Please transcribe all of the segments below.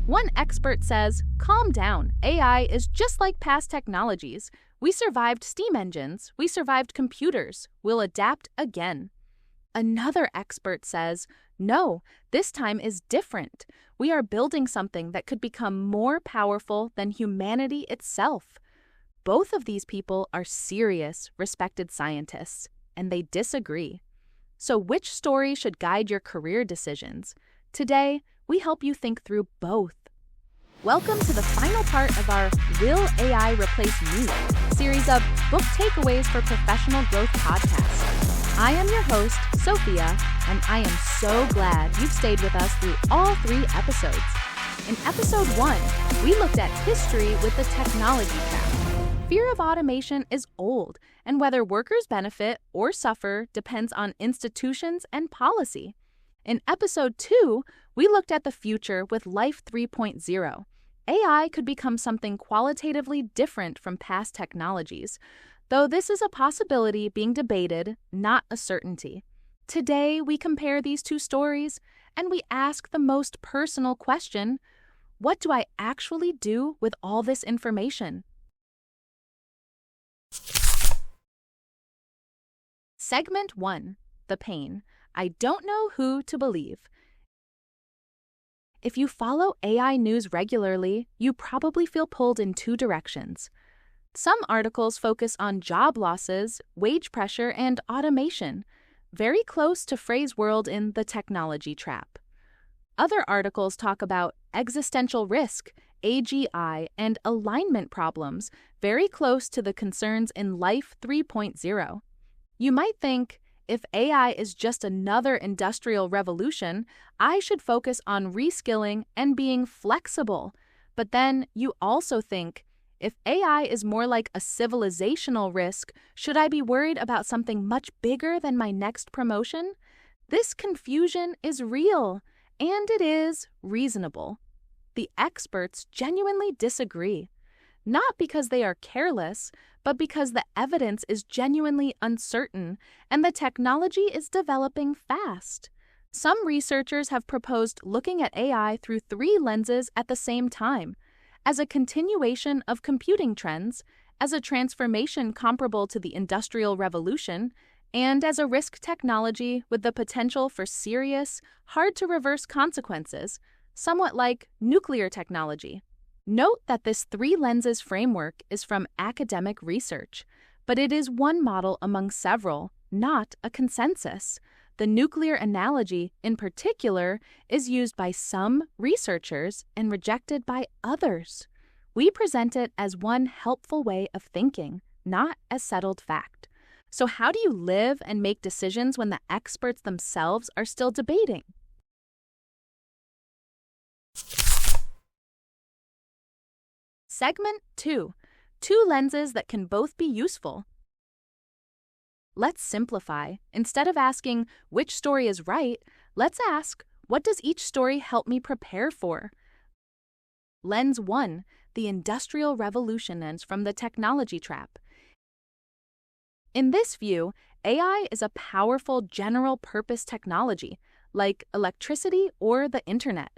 One expert says, calm down, AI is just like past technologies. We survived steam engines, we survived computers, we'll adapt again. Another expert says, no, this time is different. We are building something that could become more powerful than humanity itself. Both of these people are serious, respected scientists, and they disagree. So which story should guide your career decisions? Today, we help you think through both. Welcome to the final part of our Will AI Replace Me? Series of book takeaways for professional growth podcast. I am your host, Sophia, and I am so glad you've stayed with us through all 3 episodes. In episode 1, we looked at history with the technology trap. Fear of automation is old, and whether workers benefit or suffer depends on institutions and policy. In episode 2, we looked at the future with Life 3.0. AI could become something qualitatively different from past technologies, though this is a possibility being debated, not a certainty. Today, we compare these 2 stories, and we ask the most personal question: what do I actually do with all this information? Segment 1. The pain. I don't know who to believe. If you follow AI news regularly, you probably feel pulled in 2 directions. Some articles focus on job losses, wage pressure, and automation, very close to Frey's world in The Technology Trap. Other articles talk about existential risk, AGI, and alignment problems, very close to the concerns in Life 3.0. You might think, if AI is just another industrial revolution, I should focus on reskilling and being flexible. But then you also think, if AI is more like a civilizational risk, should I be worried about something much bigger than my next promotion? This confusion is real, and it is reasonable. The experts genuinely disagree. Not because they are careless, but because the evidence is genuinely uncertain and the technology is developing fast. Some researchers have proposed looking at AI through 3 lenses at the same time: as a continuation of computing trends, as a transformation comparable to the Industrial Revolution, and as a risk technology with the potential for serious, hard-to-reverse consequences, somewhat like nuclear technology. Note that this 3 lenses framework is from academic research, but it is one model among several, not a consensus. The nuclear analogy, in particular, is used by some researchers and rejected by others. We present it as one helpful way of thinking, not as settled fact. So how do you live and make decisions when the experts themselves are still debating? Segment 2. 2 lenses that can both be useful. Let's simplify. Instead of asking which story is right, let's ask, what does each story help me prepare for? Lens 1. The Industrial Revolution lens from The Technology Trap. In this view, AI is a powerful general-purpose technology, like electricity or the internet.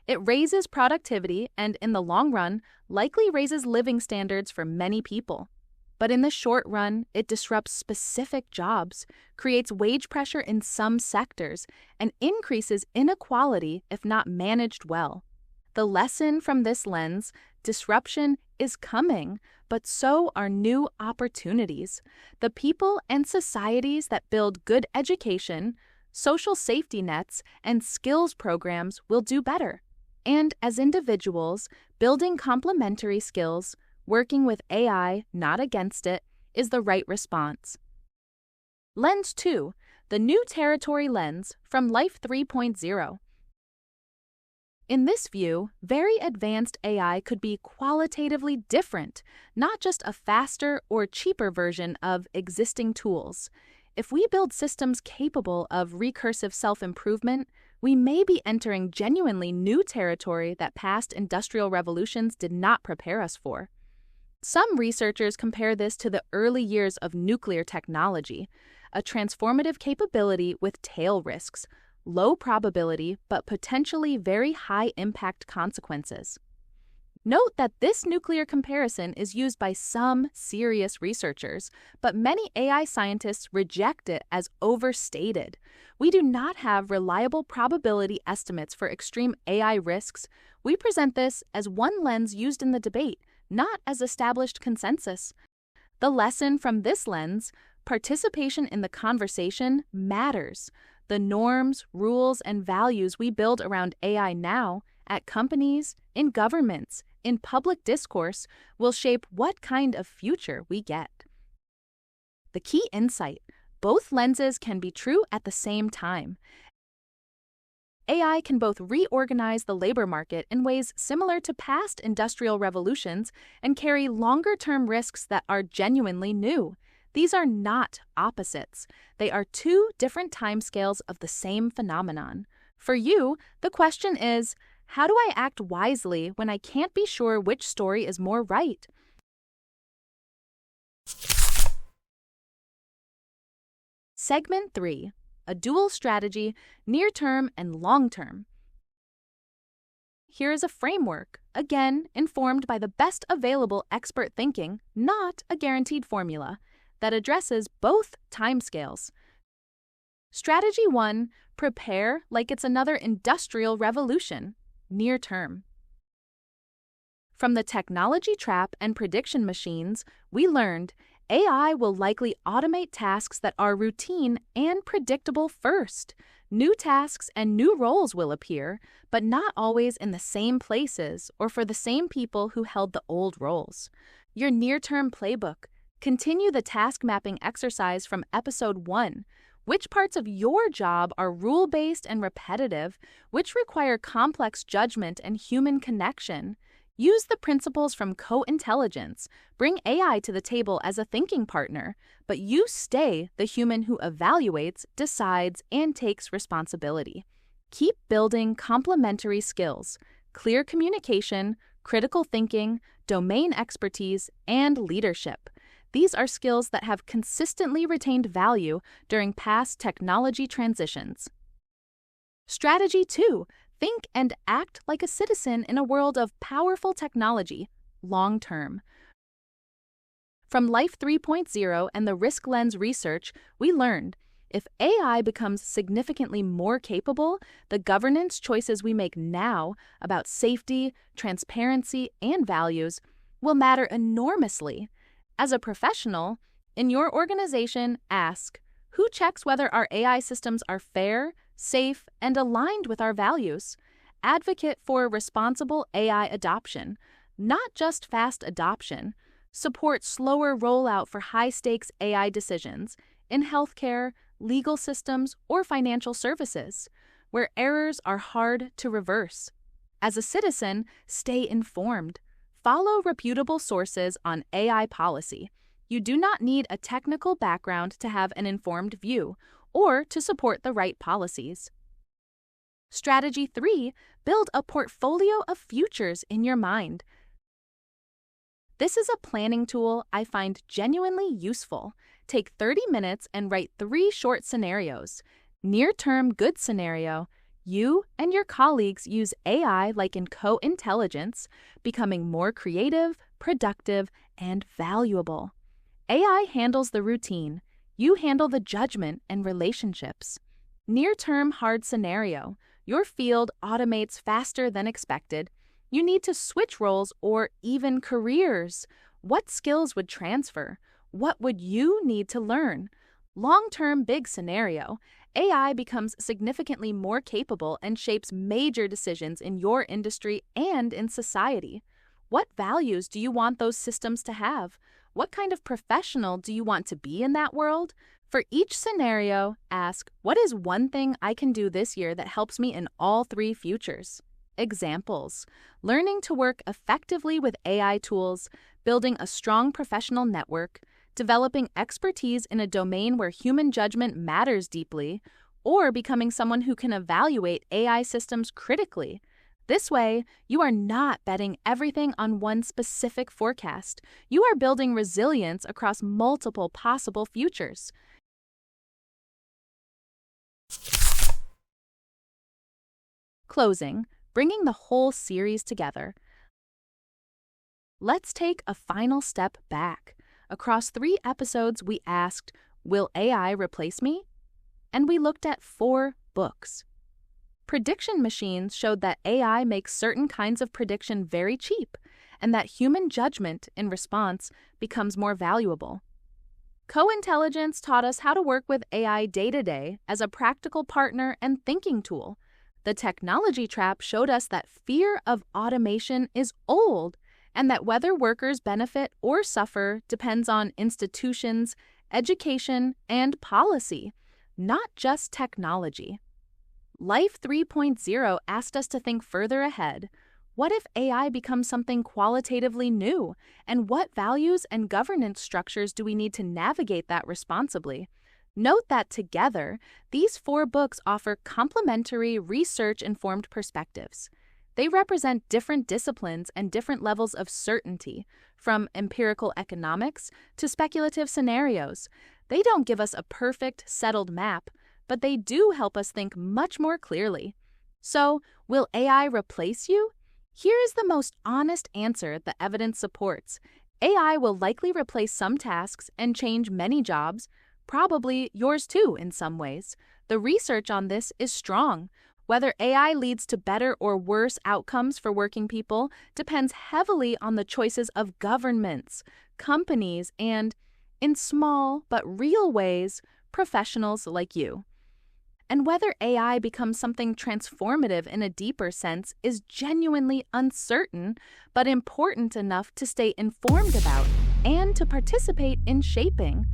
It raises productivity and, in the long run, likely raises living standards for many people. But in the short run, it disrupts specific jobs, creates wage pressure in some sectors, and increases inequality if not managed well. The lesson from this lens: disruption is coming, but so are new opportunities. The people and societies that build good education, social safety nets, and skills programs will do better. And as individuals, building complementary skills, working with AI, not against it, is the right response. Lens 2. The New Territory lens from Life 3.0. In this view, very advanced AI could be qualitatively different, not just a faster or cheaper version of existing tools. If we build systems capable of recursive self-improvement, we may be entering genuinely new territory that past industrial revolutions did not prepare us for. Some researchers compare this to the early years of nuclear technology, a transformative capability with tail risks, low probability but potentially very high impact consequences. Note that this nuclear comparison is used by some serious researchers, but many AI scientists reject it as overstated. We do not have reliable probability estimates for extreme AI risks. We present this as one lens used in the debate, not as established consensus. The lesson from this lens: participation in the conversation matters. The norms, rules, and values we build around AI now, at companies, in governments, in public discourse, will shape what kind of future we get. The key insight: both lenses can be true at the same time. AI can both reorganize the labor market in ways similar to past industrial revolutions and carry longer-term risks that are genuinely new. These are not opposites. They are two different timescales of the same phenomenon. For you, the question is, how do I act wisely when I can't be sure which story is more right? Segment 3. A dual strategy, near-term and long-term. Here is a framework, again informed by the best available expert thinking, not a guaranteed formula, that addresses both timescales. Strategy 1. Prepare like it's another industrial revolution, near-term. From the technology trap and prediction machines, we learned AI will likely automate tasks that are routine and predictable first. New tasks and new roles will appear, but not always in the same places or for the same people who held the old roles. Your near-term playbook: continue the task mapping exercise from episode 1. Which parts of your job are rule-based and repetitive? Which require complex judgment and human connection? Use the principles from co-intelligence. Bring AI to the table as a thinking partner, but you stay the human who evaluates, decides, and takes responsibility. Keep building complementary skills: clear communication, critical thinking, domain expertise, and leadership. These are skills that have consistently retained value during past technology transitions. Strategy 2. Think and act like a citizen in a world of powerful technology, long-term. From Life 3.0 and the Risk Lens research, we learned if AI becomes significantly more capable, the governance choices we make now about safety, transparency, and values will matter enormously. As a professional, in your organization, ask, who checks whether our AI systems are fair, safe, and aligned with our values? Advocate for responsible AI adoption, not just fast adoption. Support slower rollout for high-stakes AI decisions in healthcare, legal systems, or financial services, where errors are hard to reverse. As a citizen, stay informed. Follow reputable sources on AI policy. You do not need a technical background to have an informed view or to support the right policies. Strategy 3. Build a portfolio of futures in your mind. This is a planning tool I find genuinely useful. Take 30 minutes and write 3 short scenarios. Near-term good scenario: you and your colleagues use AI like in co-intelligence, becoming more creative, productive, and valuable. AI handles the routine. You handle the judgment and relationships. Near-term hard scenario: your field automates faster than expected. You need to switch roles or even careers. What skills would transfer? What would you need to learn? Long-term big scenario: AI becomes significantly more capable and shapes major decisions in your industry and in society. What values do you want those systems to have? What kind of professional do you want to be in that world? For each scenario, ask, what is one thing I can do this year that helps me in all 3 futures? Examples: learning to work effectively with AI tools, building a strong professional network, developing expertise in a domain where human judgment matters deeply, or becoming someone who can evaluate AI systems critically. This way, you are not betting everything on one specific forecast. You are building resilience across multiple possible futures. Closing, bringing the whole series together. Let's take a final step back. Across 3 episodes, we asked, will AI replace me? And we looked at 4 books. Prediction machines showed that AI makes certain kinds of prediction very cheap, and that human judgment in response becomes more valuable. Co-intelligence taught us how to work with AI day-to-day as a practical partner and thinking tool. The technology trap showed us that fear of automation is old, and that whether workers benefit or suffer depends on institutions, education, and policy, not just technology. Life 3.0 asked us to think further ahead. What if AI becomes something qualitatively new? And what values and governance structures do we need to navigate that responsibly? Note that together, these 4 books offer complementary, research-informed perspectives. They represent different disciplines and different levels of certainty, from empirical economics to speculative scenarios. They don't give us a perfect, settled map, but they do help us think much more clearly. So, will AI replace you? Here is the most honest answer the evidence supports. AI will likely replace some tasks and change many jobs, probably yours too in some ways. The research on this is strong. Whether AI leads to better or worse outcomes for working people depends heavily on the choices of governments, companies, and, in small but real ways, professionals like you. And whether AI becomes something transformative in a deeper sense is genuinely uncertain, but important enough to stay informed about and to participate in shaping.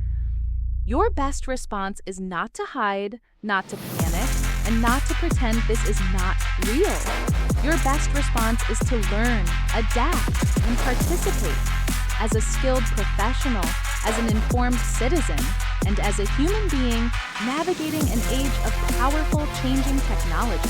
Your best response is not to hide, not to panic, and not to pretend this is not real. Your best response is to learn, adapt, and participate as a skilled professional, as an informed citizen, and as a human being navigating an age of powerful, changing technology.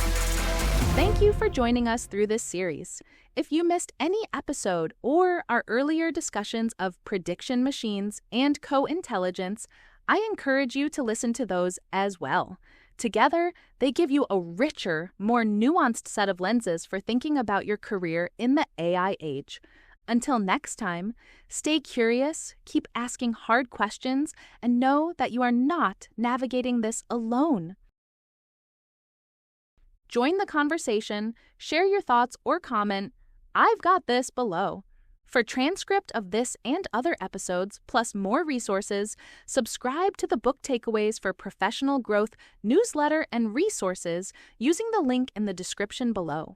Thank you for joining us through this series. If you missed any episode or our earlier discussions of prediction machines and co-intelligence, I encourage you to listen to those as well. Together, they give you a richer, more nuanced set of lenses for thinking about your career in the AI age. Until next time, stay curious, keep asking hard questions, and know that you are not navigating this alone. Join the conversation, share your thoughts, or comment. I've got this below. For transcript of this and other episodes, plus more resources, subscribe to the Book Takeaways for Professional Growth newsletter and resources using the link in the description below.